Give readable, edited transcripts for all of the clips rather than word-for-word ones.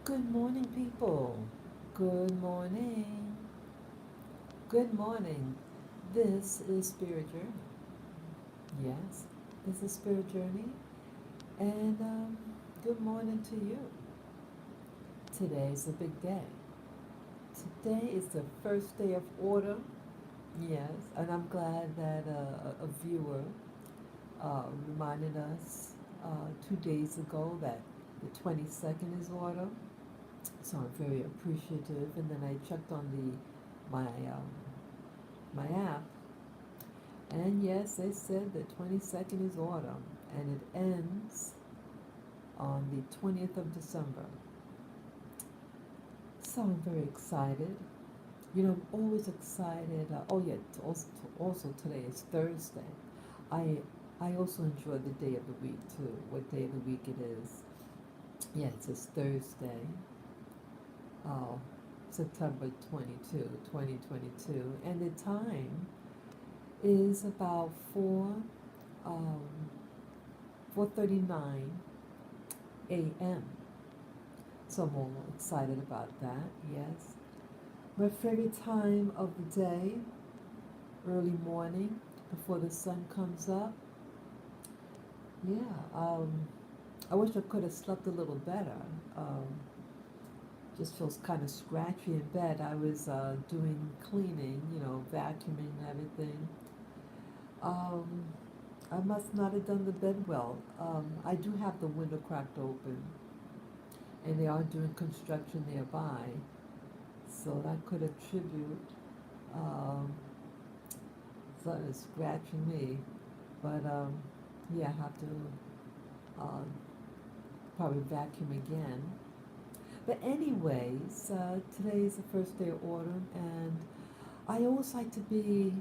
Good morning, people. Good morning. Good morning. This is Spirit Journey. Yes, this is Spirit Journey. And good morning to you. Today is a big day. Today is the first day of autumn. Yes, and I'm glad that a viewer reminded us 2 days ago that the 22nd is autumn. So I'm very appreciative. And then I checked on my app, and yes, they said the 22nd is autumn, and it ends on the 20th of December. So I'm very excited. I'm always excited. Oh yeah, also today is Thursday. I I also enjoy the day of the week too. What day of the week it is? Yes, it's Thursday. Oh, September 22, 2022, and the time is about um, 4:39 a.m. So I'm all excited about that. Yes, my favorite time of the day, early morning, before the sun comes up. Yeah, I wish I could have slept a little better. Um, just feels kind of scratchy in bed. I was doing cleaning, vacuuming and everything. Um, I must not have done the bed well. I do have the window cracked open, and they are doing construction nearby, so that could attribute um, something scratching me. But yeah, I have to um, probably vacuum again. But anyways, today is the first day of autumn, and I always like to be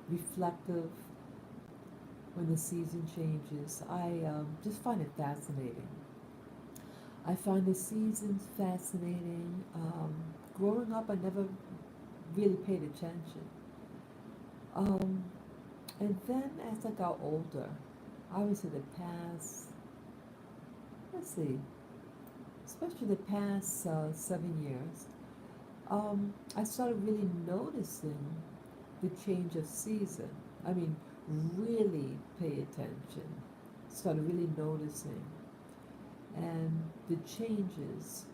reflective when the season changes. I just find it fascinating. I find the seasons fascinating. Growing up, I never really paid attention. Um, and then as I got older, I would say the past, let's see, especially the past 7 years, I started really noticing the change of season. I mean, really pay attention. Started really noticing. And the changes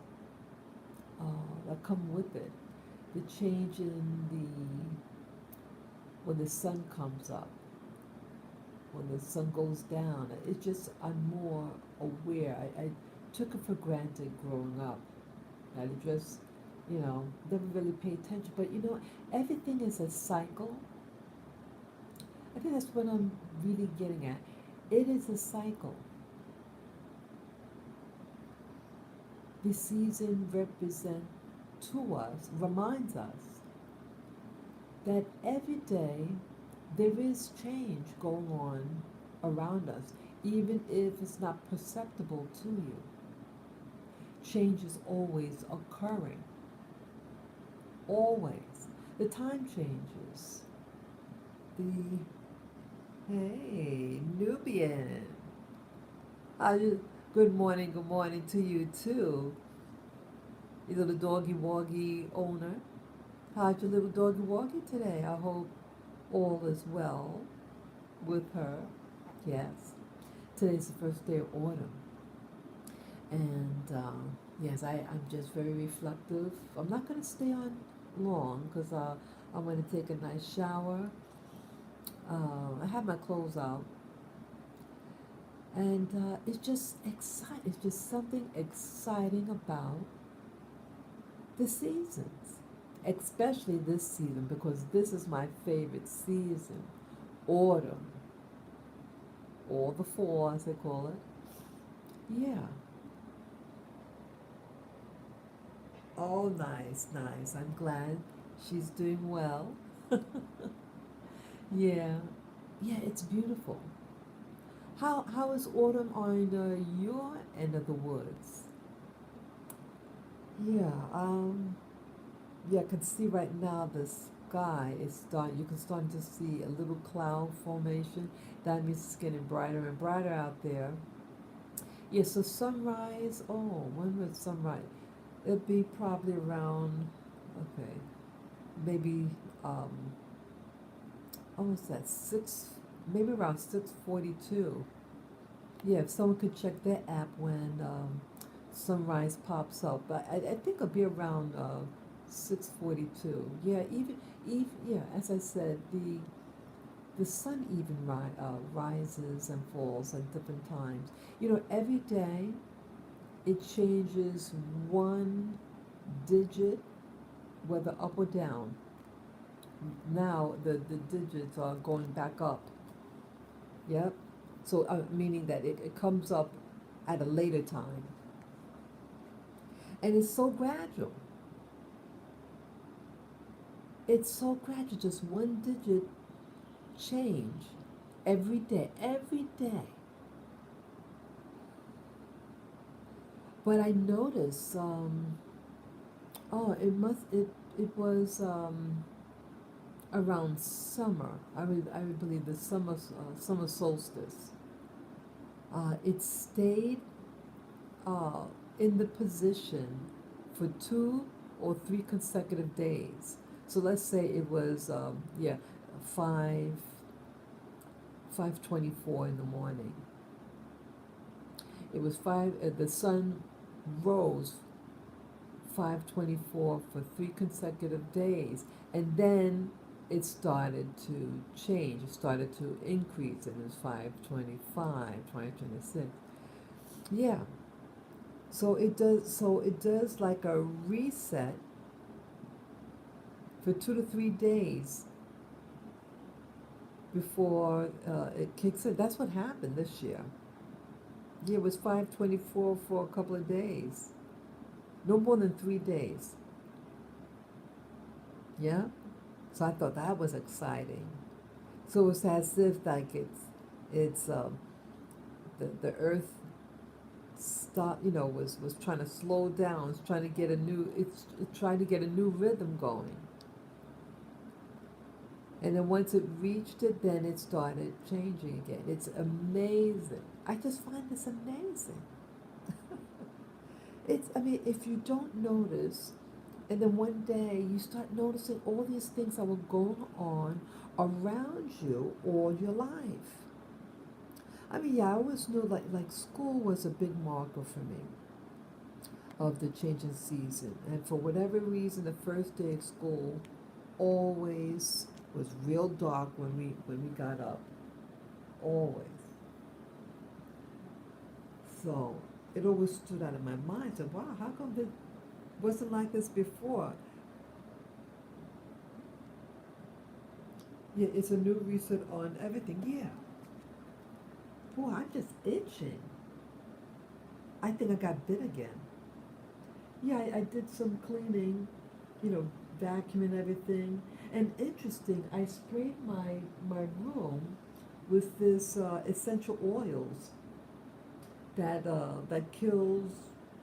that come with it. The change in when the sun comes up, when the sun goes down. It's just, I'm more aware. I took it for granted growing up. I just, never really pay attention. But everything is a cycle. I think that's what I'm really getting at. It is a cycle. The season represent to us, reminds us that every day there is change going on around us, even if it's not perceptible to you. Change is always occurring, always. The time changes. The Hey, Nubian. How you? Good morning to you too. You little doggy woggy owner. How's your little doggy woggy today? I hope all is well with her. Yes. Today's the first day of autumn. And yes, I'm just very reflective. I'm not going to stay on long because I'm going to take a nice shower. I have my clothes out. And it's just exciting. It's just something exciting about the seasons, especially this season because this is my favorite season, autumn, or the fall as they call it. Yeah. Oh, nice, nice. I'm glad she's doing well. Yeah, yeah, it's beautiful. How is autumn on your end of the woods? Yeah, yeah, I can see right now the sky is starting. You can start to see a little cloud formation. That means it's getting brighter and brighter out there. Yeah, so sunrise. Oh, when was sunrise? It'd be probably around, okay, maybe, um, almost at six, maybe around 6:42. Yeah, if someone could check their app when sunrise pops up, but I think it'll be around 6:42. Yeah, even yeah, as I said, the sun even rises and falls at different times. You know, every day it changes one digit, whether up or down. Now the digits are going back up. Yep. So meaning that it comes up at a later time, and it's so gradual. It's so gradual, just one digit change every day. But I noticed, oh, it was around summer. I would believe the summer solstice. It stayed uh, in the position for 2 or 3 consecutive days. So let's say it was yeah, 5:24 in the morning. It was five. The sun rose 5:24 for 3 consecutive days, and then it started to change. It started to increase, and it was 5:25, 5:26. Yeah. So it does. So it does like a reset for 2 to 3 days before it kicks in. That's what happened this year. Yeah, it was 5:24 for a couple of days, no more than 3 days. Yeah. So I thought that was exciting. So it's as if like it's the Earth stop, was trying to slow down. It's trying to get a new it's trying to get a new rhythm going. And then once it reached it, then it started changing again. It's amazing. I just find this amazing. I mean, if you don't notice, and then one day you start noticing all these things that were going on around you all your life. I mean, yeah, I always knew like school was a big marker for me of the changing season. And for whatever reason, the first day of school always was real dark when we got up. Always. So it always stood out in my mind. So wow, how come it wasn't like this before? Yeah, it's a new reset on everything. Yeah. Boy, I'm just itching. I think I got bit again. Yeah, I did some cleaning, you know, vacuuming everything. And interesting, I sprayed my room with this essential oils that kills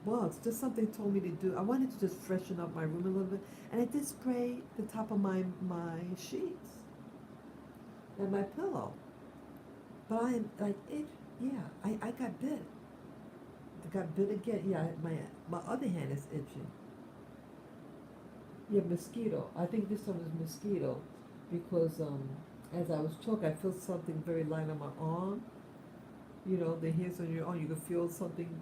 bugs. Just something told me to do. I wanted to just freshen up my room a little bit, and I did spray the top of my sheets and my pillow. But I like it. Yeah, I got bit. I got bit again. Yeah, my other hand is itching. Yeah, mosquito. I think this one is mosquito, because as I was talking, I felt something very light on my arm. You know, the hairs on your arm. You can feel something.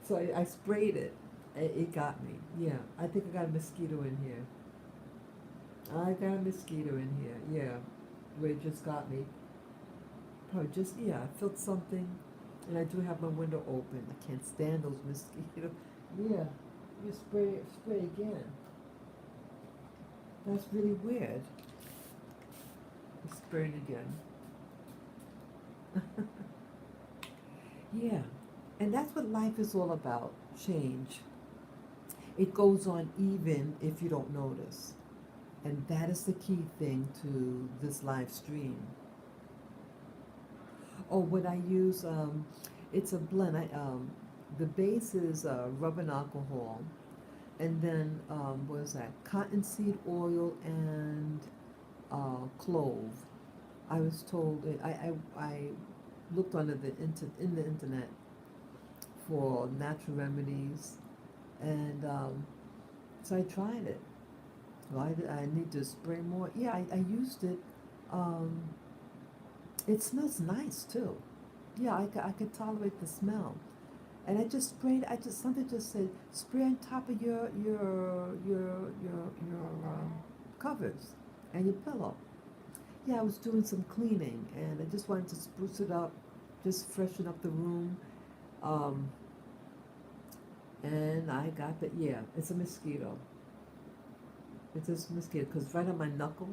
So I sprayed it. It got me. Yeah, I think I got a mosquito in here. I got a mosquito in here. Yeah, where it just got me. Probably just, yeah, I felt something, and I do have my window open. I can't stand those mosquitoes. Yeah, you spray again. That's really weird. You spraying again. Yeah, and that's what life is all about. Change. It goes on even if you don't notice. And that is the key thing to this live stream. Oh, what I use, it's a blend. The base is rubbing alcohol, and then what is that? Cottonseed oil and clove. I was told I looked in the internet for natural remedies, And so I tried it. Well, I need to spray more. Yeah, I used it. Um, it smells nice too. Yeah, I could tolerate the smell. And I just sprayed. I just something just said spray on top of your covers and your pillow. Yeah, I was doing some cleaning and I just wanted to spruce it up, just freshen up the room. Um, and I got the yeah, it's a mosquito. It's a mosquito because right on my knuckle.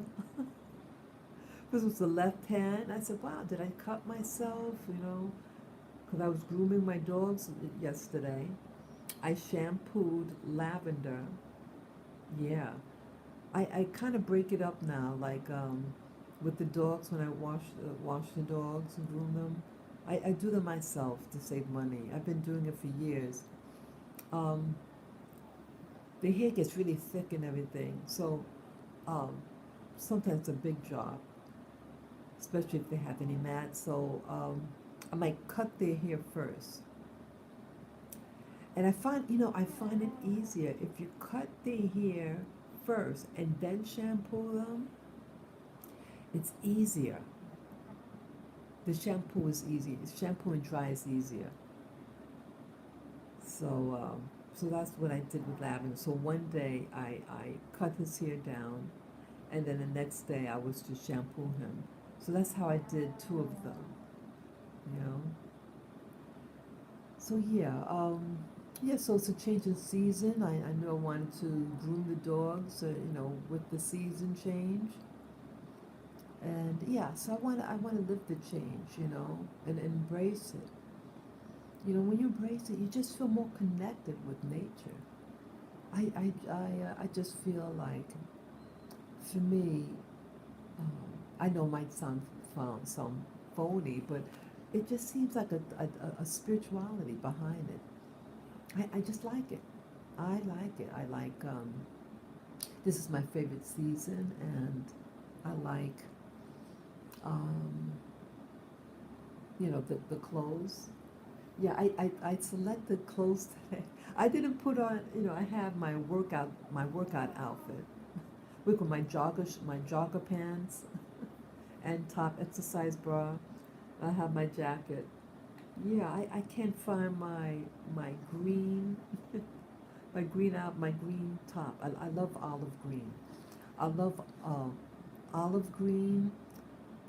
Because it was the left hand. I said, wow, did I cut myself? Because I was grooming my dogs yesterday. I shampooed lavender. Yeah. I kind of break it up now, like with the dogs when I wash the dogs and groom them. I do them myself to save money. I've been doing it for years. Um, the hair gets really thick and everything, so um, sometimes it's a big job, especially if they have any mats. So I might cut their hair first. And I find it easier if you cut their hair first and then shampoo them. It's easier. The shampoo is easy. Shampoo and dry is easier. So, so that's what I did with Lavin. So one day I cut his hair down, and then the next day I was to shampoo him. So that's how I did two of them. You know. So yeah, yeah. So it's a change in season. I knew I wanted to groom the dogs. With the season change. And yeah, so I want to live the change. And embrace it. When you embrace it, you just feel more connected with nature. I just feel like, for me, I know it might sound phony, but it just seems like a spirituality behind it. I just like it. I like it. I like, this is my favorite season, and I like, um, the clothes. Yeah, I selected clothes today. I didn't put on, I have my workout outfit with my jogger pants and top exercise bra. I have my jacket. Yeah, I can't find my green my green top. I love olive green. I love olive green,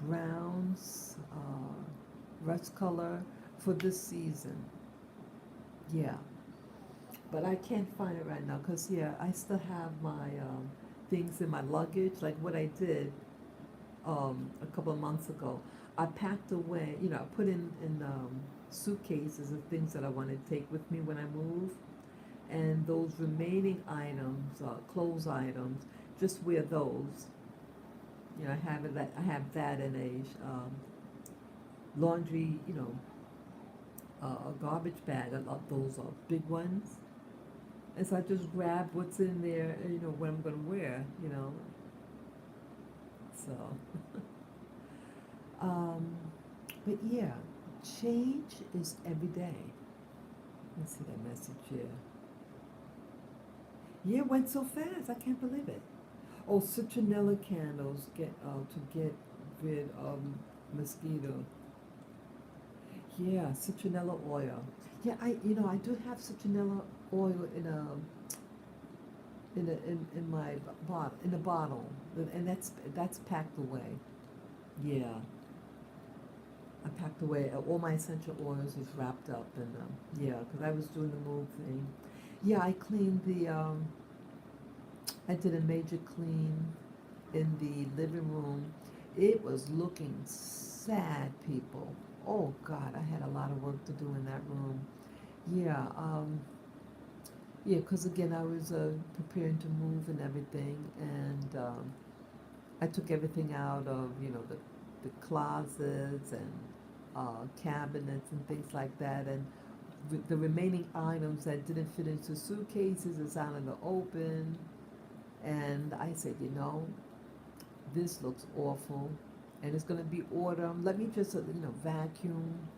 browns, rust color for this season. Yeah, but I can't find it right now because yeah, I still have my things in my luggage. Like what I did a couple of months ago, I packed away. I put in suitcases of things that I want to take with me when I move, and those remaining items, clothes items, just wear those. I have that in a laundry, a garbage bag. I love those big ones. And so I just grab what's in there, what I'm going to wear. So, um, but yeah, change is every day. Let's see that message here. Yeah, it went so fast. I can't believe it. Oh, citronella candles to get rid of mosquito. Yeah, citronella oil. Yeah, I do have citronella oil in my bottle in a bottle, and that's packed away. Yeah, I packed away all my essential oils is wrapped up in them. Yeah, because I was doing the move thing. Yeah, I cleaned the. I did a major clean in the living room. It was looking sad, people. Oh God, I had a lot of work to do in that room. Yeah, yeah, because again, I was preparing to move and everything, and I took everything out of, the closets and cabinets and things like that, and the remaining items that didn't fit into suitcases is out in the open. And I said, this looks awful, and it's going to be autumn. Let me just, vacuum,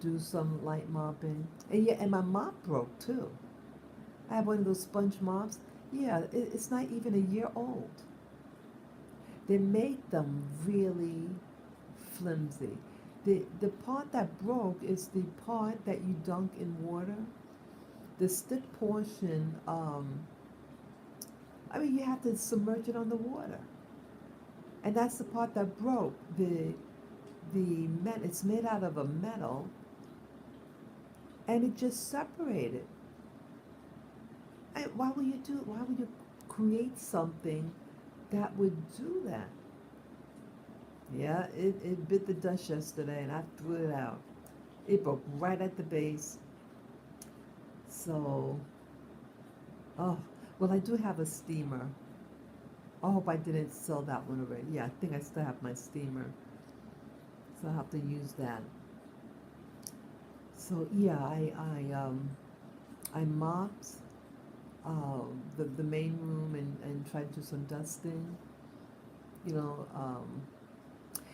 do some light mopping, and yeah, and my mop broke too. I have one of those sponge mops. Yeah, it's not even a year old. They make them really flimsy. The part that broke is the part that you dunk in water. The stick portion, I mean, you have to submerge it on the water, and that's the part that broke. It's made out of a metal, and it just separated. Why would you create something that would do that? Yeah, it bit the dust yesterday, and I threw it out. It broke right at the base. So, oh, well, I do have a steamer. I hope I didn't sell that one already. Yeah, I think I still have my steamer, so I'll have to use that. So yeah, I mopped the main room and tried to do some dusting. You know,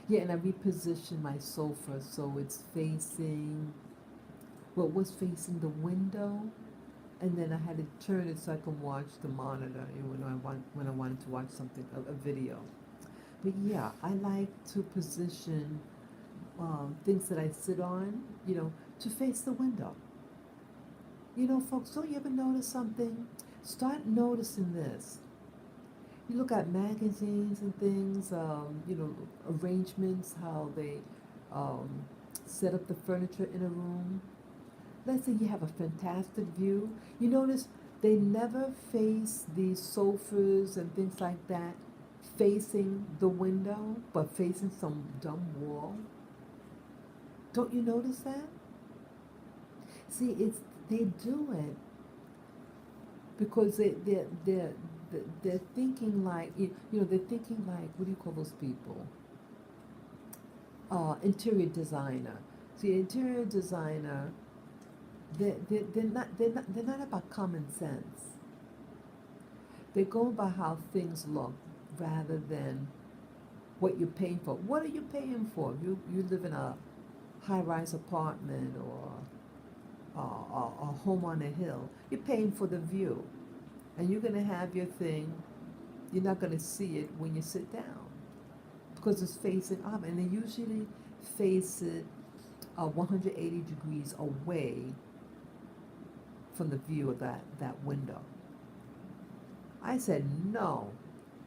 yeah, and I repositioned my sofa so it's facing, well, it was facing the window, and then I had to turn it so I can watch the monitor, you know, when I wanted to watch something, a video. But yeah, I like to position things that I sit on, you know, to face the window. You know, folks, don't you ever notice something? Start noticing this. You look at magazines and things, you know, arrangements, how they um, set up the furniture in a room. Let's say you have a fantastic view. You notice they never face these sofas and things like that facing the window, but facing some dumb wall. Don't you notice that? See, it's they do it because they're thinking like you know, they're thinking like, what do you call those people? Interior designer. See, interior designer, they're not about common sense. They go by how things look rather than what you're paying for. What are you paying for? You live in a high-rise apartment or a home on a hill. You're paying for the view, and you're gonna have your thing. You're not gonna see it when you sit down because it's facing up, and they usually face it 180 degrees away from the view of that window. I said no.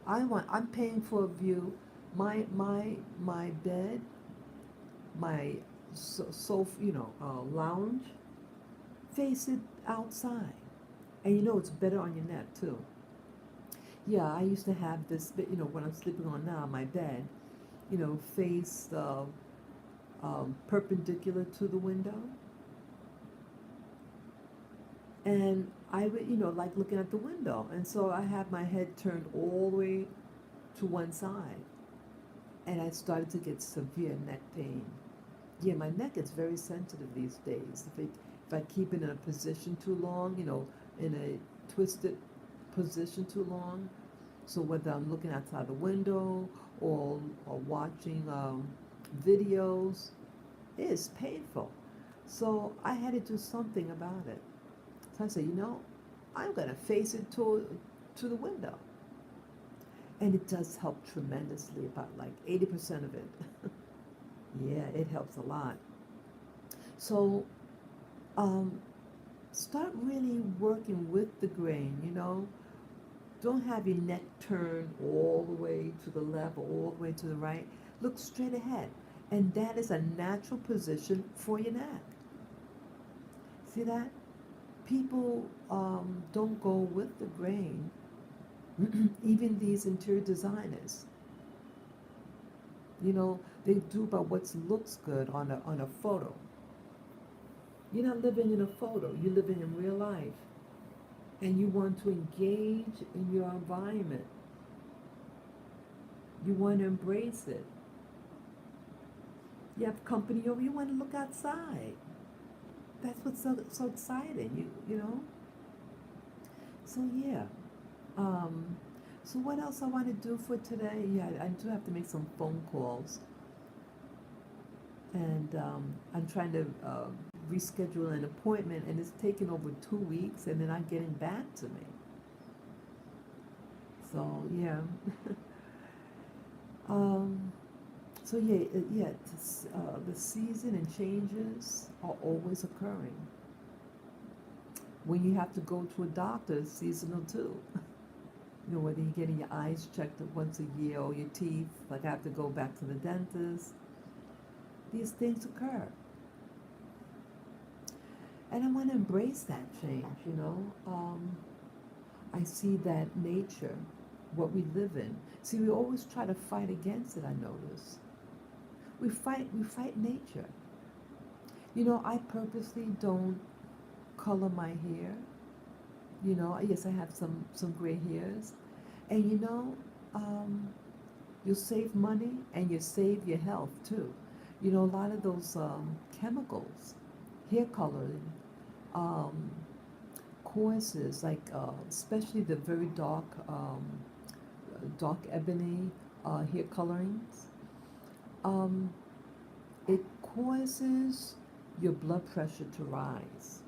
I'm paying for a view. My bed, my you know, lounge, face it outside, and you know it's better on your neck too. Yeah, I used to have this, you know, when I'm sleeping on now, my bed, you know, face perpendicular to the window, and I would, you know, like looking at the window, and so I have my head turned all the way to one side, and I started to get severe neck pain. Yeah, my neck is very sensitive these days. If I keep it in a position too long, you know, in a twisted position too long, so whether I'm looking outside the window or watching videos, it is painful. So I had to do something about it. So I said, you know, I'm gonna face it to the window, and it does help tremendously. About like 80% of it. Yeah, it helps a lot. So um, start really working with the grain, you know. Don't have your neck turned all the way to the left or all the way to the right. Look straight ahead. And that is a natural position for your neck. See that? People don't go with the grain, even these interior designers. You know, they do by what looks good on a photo. You're not living in a photo, you're living in real life. And you want to engage in your environment. You want to embrace it. You have company over, you want to look outside. That's what's so exciting, you know? So yeah. Um, so what else I want to do for today? Yeah, I do have to make some phone calls. and I'm trying to reschedule an appointment, and it's taking over 2 weeks, and they're not getting back to me. So yeah, um, so yeah, the season and changes are always occurring. When you have to go to a doctor, it's seasonal too. You know, whether you're getting your eyes checked once a year or your teeth, like I have to go back to the dentist, these things occur. And I want to embrace that change, you know. I see that nature, what we live in. See, we always try to fight against it, I notice. We fight nature. You know, I purposely don't color my hair. You know, yes, I have some gray hairs. And you know, um, you save money and you save your health too. You know, a lot of those chemicals, hair coloring, um, courses, like especially the very dark ebony hair colorings, um, it causes your blood pressure to rise.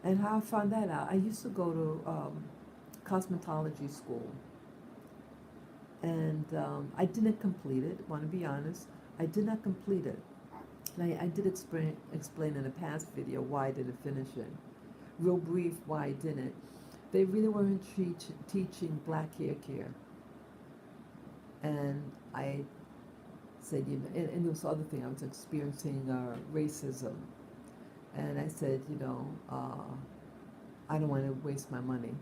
And how I found that out, I used to go to cosmetology school, and I didn't complete it. Want to be honest, I did not complete it. And I did explain in a past video why I didn't finish it. Real brief why I didn't. They really weren't teaching black hair care, and I said, you know, and there was the other thing, I was experiencing racism, and I said, you know, I don't want to waste my money.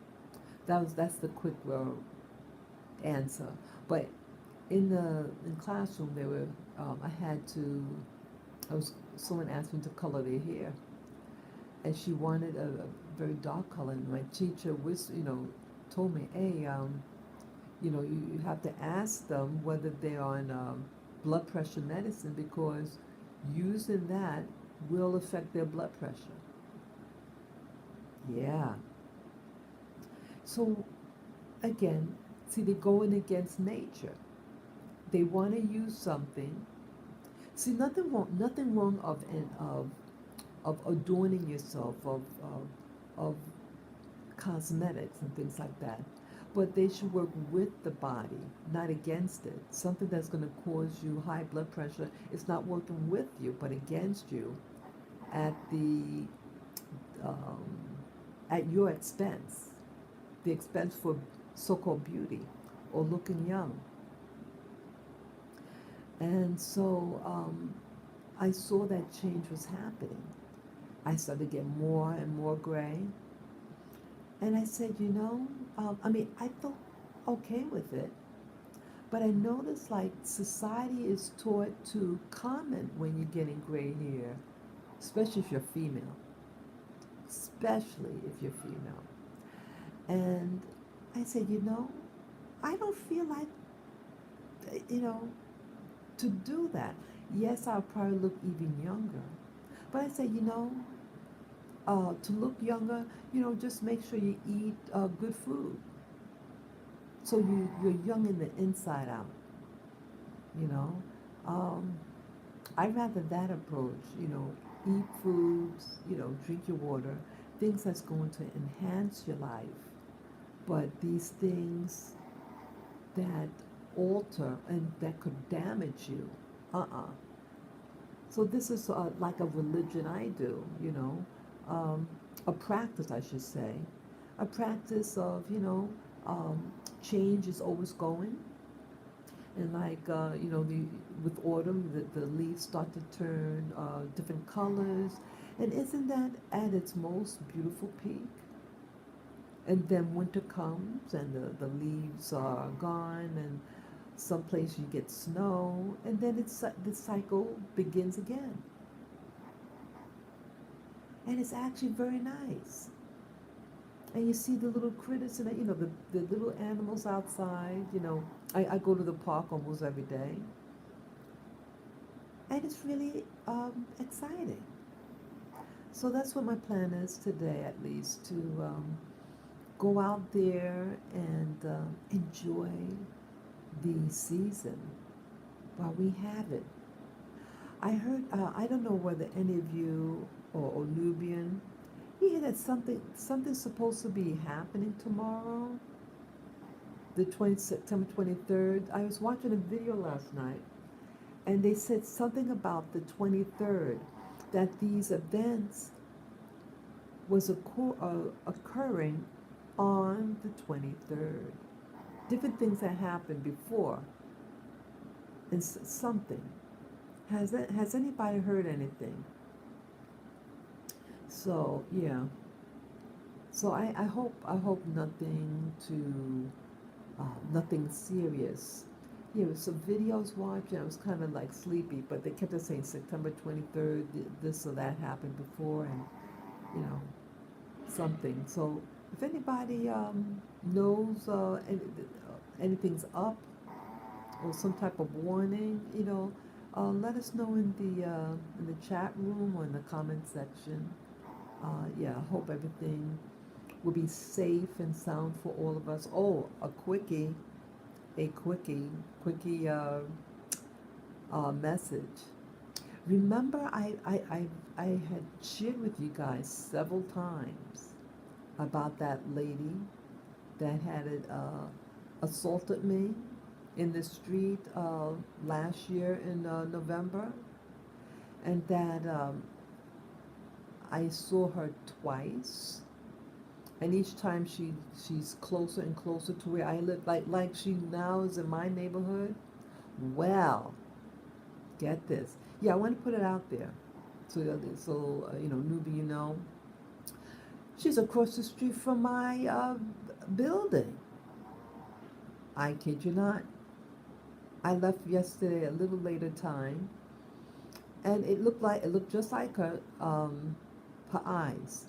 That's the quick answer. But in classroom, there were I had to. I was someone asked me to color their hair, and she wanted a very dark color. And my teacher was, you know, told me, hey, you know, you have to ask them whether they're on blood pressure medicine, because using that will affect their blood pressure. Yeah. So again, see, they're going against nature. They want to use something. See, nothing wrong of adorning yourself, of cosmetics and things like that. But they should work with the body, not against it. Something that's going to cause you high blood pressure is not working with you, but against you at the um, at your expense, the expense for so-called beauty or looking young. And so I saw that change was happening. I started to get more and more gray. And I said, you know, I mean, I felt okay with it, but I noticed like society is taught to comment when you're getting gray hair, especially if you're female, especially if you're female. And I said, you know, I don't feel like, you know, to do that. Yes, I'll probably look even younger. But I said, you know, to look younger, you know, just make sure you eat good food. So you're young in the inside out, you know. Um, I'd rather that approach, you know, eat foods, you know, drink your water, things that's going to enhance your life. But these things that alter and that could damage you, uh-uh. So this is like a religion I do, you know, a practice, I should say, a practice of, you know, change is always going. And like, you know, with autumn, the leaves start to turn different colors. And isn't that at its most beautiful peak? And then winter comes and the leaves are gone, and someplace you get snow, and then the cycle begins again. And it's actually very nice. And you see the little critters and you know the little animals outside. You know, I go to the park almost every day, and it's really exciting. So that's what my plan is today, at least, to go out there and enjoy the season while we have it. I heard, I don't know whether any of you or Nubian, you hear that something's supposed to be happening tomorrow, the 20, September 23rd. I was watching a video last night, and they said something about the 23rd, that these events was occurring on the 23rd. Different things that happened before, and something. Has anybody heard anything? So yeah. So I hope nothing serious. Yeah, some videos watching. I was kind of like sleepy, but they kept us saying September 23rd, this or that happened before, and you know something. So if anybody knows anything's up or some type of warning, let us know in the chat room or in the comment section. Yeah, I hope everything will be safe and sound for all of us. Oh, a quickie message. Remember, I had shared with you guys several times about that lady that had assaulted me in the street last year in November, and that I saw her twice, and each time she's closer and closer to where I live, like she now is in my neighborhood. Well, get this. Yeah, I want to put it out there, so newbie, she's across the street from my building. I kid you not. I left yesterday a little later time, and it looked just like her eyes.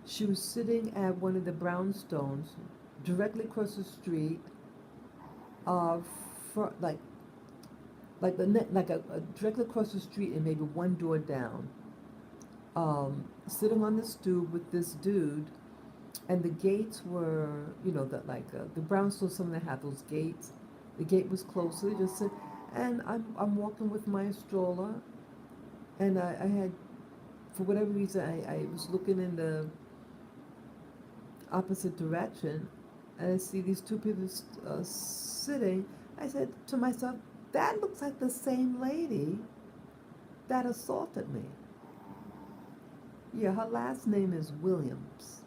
She was sitting at one of the brownstones, directly across the street, uh, like directly across the street and maybe one door down, sitting on the stoop with this dude, and the gates were, the brownstones. Some of them have those gates. The gate was closed, so they just said, and I'm walking with my stroller, and I had, for whatever reason, I was looking in the opposite direction, and I see these two people sitting. I said to myself, that looks like the same lady that assaulted me. Yeah, her last name is Williams.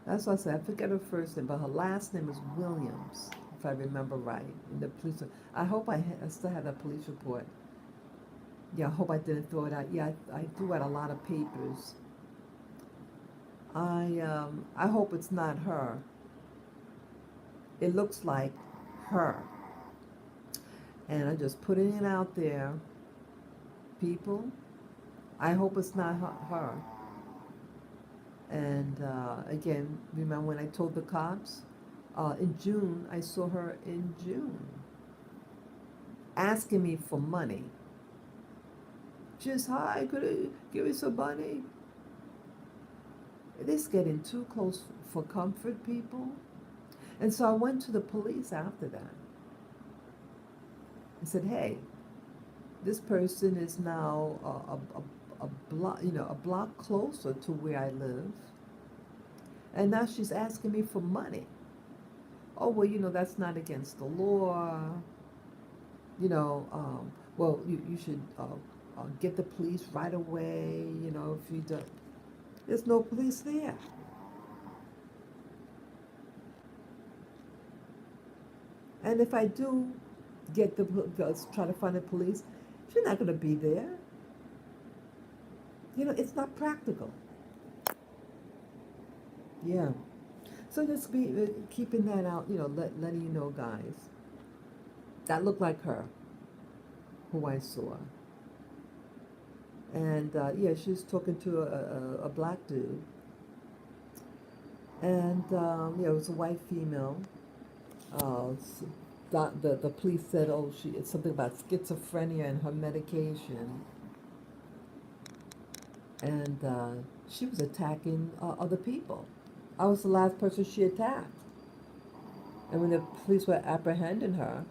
That's what I said. I forget her first name, but her last name is Williams, if I remember right. In the police, I hope I still have that police report. Yeah, I hope I didn't throw it out. Yeah, I threw out a lot of papers. I hope it's not her. It looks like her, and I'm just putting it out there, people. I hope it's not her. And again, remember when I told the cops in June? I saw her in June asking me for money. Just, hi, could you give me some money? This getting too close for comfort, people. And so I went to the police after that. I said, hey, this person is now a block closer to where I live, and now she's asking me for money. Oh, well, that's not against the law. Well, you should get the police right away. If you don't, there's no police there. And if I do try to find the police, she's not going to be there. It's not practical. Yeah. So just be keeping that out, letting you know, guys. That looked like her, who I saw. And yeah, she was talking to a black dude. And yeah, it was a white female. The police said, oh, it's something about schizophrenia and her medication. And she was attacking other people. I was the last person she attacked. And when the police were apprehending her,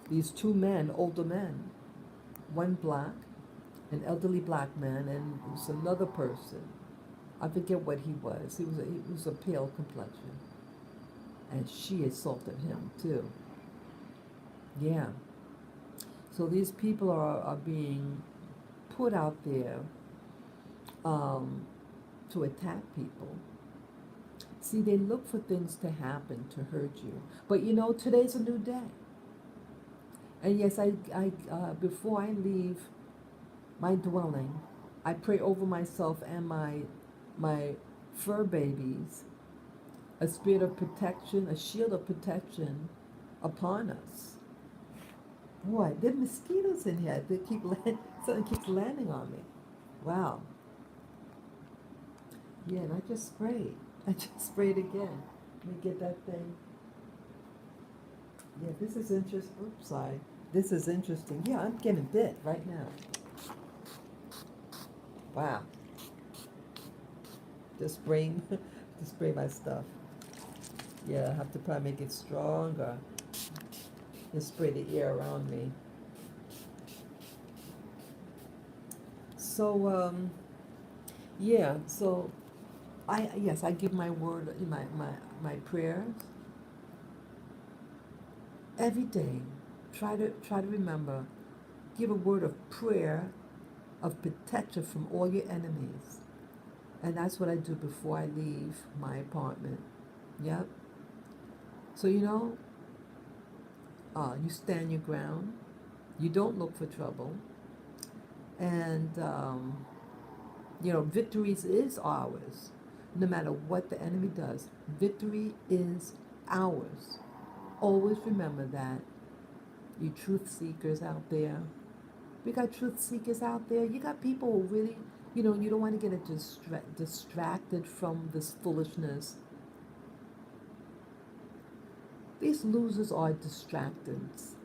these two men, older men, one black, an elderly black man, and it was another person. I forget what he was. He was a pale complexion, and she assaulted him too. Yeah. So these people are being put out there um, to attack people. See, they look for things to happen to hurt you. But you know, today's a new day. And yes, before I leave my dwelling, I pray over myself and my fur babies, a spirit of protection, a shield of protection upon us. Boy, there are mosquitoes in here. They keep something keeps landing on me. Wow. Yeah, and I just sprayed. I just sprayed again. Let me get that thing. Yeah, this is interesting. Oops, sorry. This is interesting. Yeah, I'm getting bit right now. Wow. Just spraying, just spray my stuff. Yeah, I have to probably make it stronger. Just spray the air around me. So, yeah. So, I give my word in my prayers every day. Try to remember. Give a word of prayer of protection from all your enemies. And that's what I do before I leave my apartment. Yep. So, you stand your ground. You don't look for trouble. And, victories is ours. No matter what the enemy does, victory is ours. Always remember that. You truth seekers out there. We got truth seekers out there. You got people who really, you don't want to get distracted from this foolishness. These losers are distractants.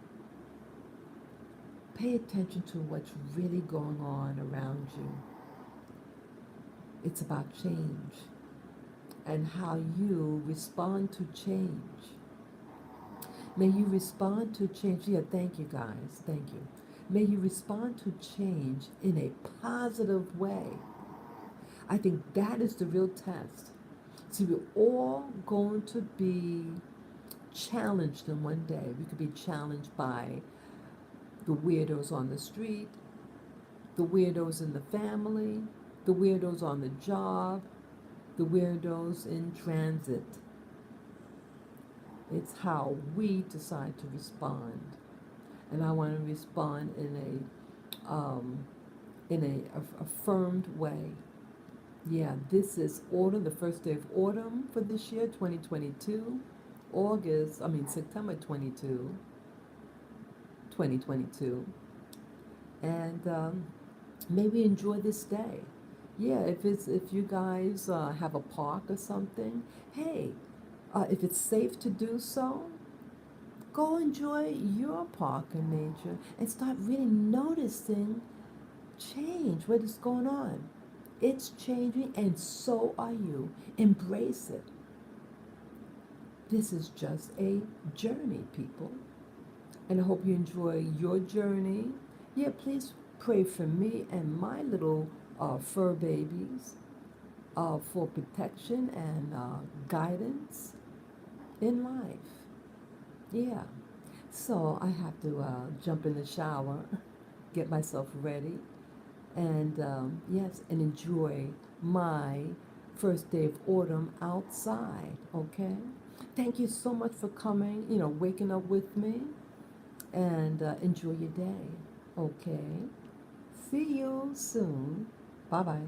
Pay attention to what's really going on around you. It's about change and how you respond to change. May you respond to change. Yeah, thank you guys. Thank you. May you respond to change in a positive way. I think that is the real test. See, we're all going to be challenged in one day. We could be challenged by the weirdos on the street, the weirdos in the family, the weirdos on the job, the weirdos in transit. It's how we decide to respond. And I want to respond in a affirmed way. Yeah, this is autumn, the first day of autumn for this year, 2022. September 22, 2022. And may we enjoy this day. Yeah, if you guys have a park or something, hey, if it's safe to do so, go enjoy your park and nature and start really noticing change, what is going on. It's changing, and so are you. Embrace it. This is just a journey, people. And I hope you enjoy your journey. Yeah, please pray for me and my little fur babies for protection and guidance in life. Yeah. So I have to jump in the shower, get myself ready, and yes, and enjoy my first day of autumn outside. Okay. Thank you so much for coming. Waking up with me, and enjoy your day. Okay. See you soon. Bye bye.